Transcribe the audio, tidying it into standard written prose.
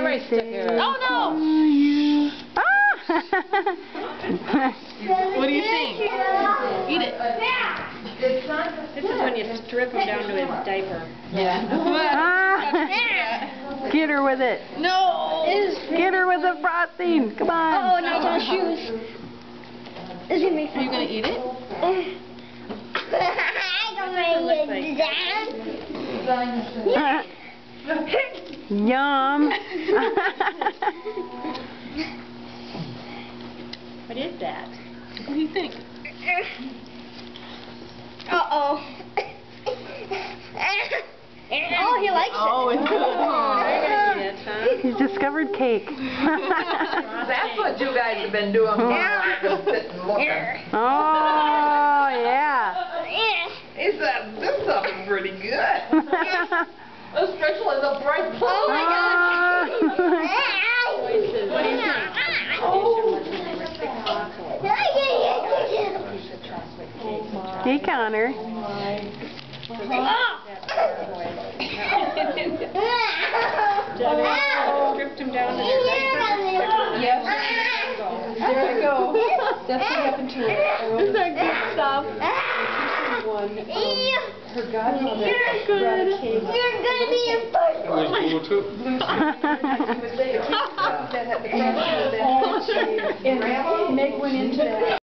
birthday. Oh no! What do you think? Eat it. This is when you strip him down to his diaper. Yeah. Get her with it. No! Get her with the frosting. Come on. Oh, nice on shoes. It's gonna be fun. Are you gonna eat it? I don't want to get Yum. What is that? What do you think? Uh-oh. Oh, he likes it. Oh, it's good. He's discovered cake. That's what you guys have been doing while I've been sitting looking. Oh, yeah. This something pretty good. Especially the bright Oh my gosh. What do you think? Hey, Connor. Stripped him down to his diaper. Yes. There you go. That's what happened to her. Is that good stuff? Her godmother You're good. You're gonna be in first one. and Meg went into that